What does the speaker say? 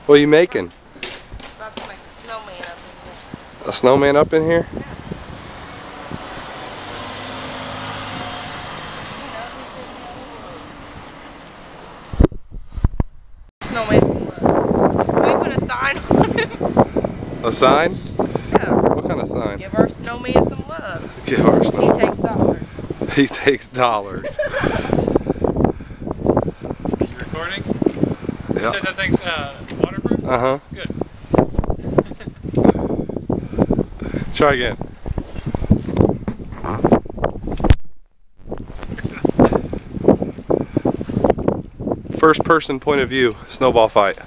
What are you making? About to make a snowman up in here. A snowman up in here? Yeah. Snowman some love. Can we put a sign on him? A sign? Yeah. What kind of sign? Give our snowman some love. Give our He snowman. takes dollars. He takes dollars. You recording? Yeah. You said that thing's waterproof? Uh-huh. Good. Try again. First person point of view, snowball fight.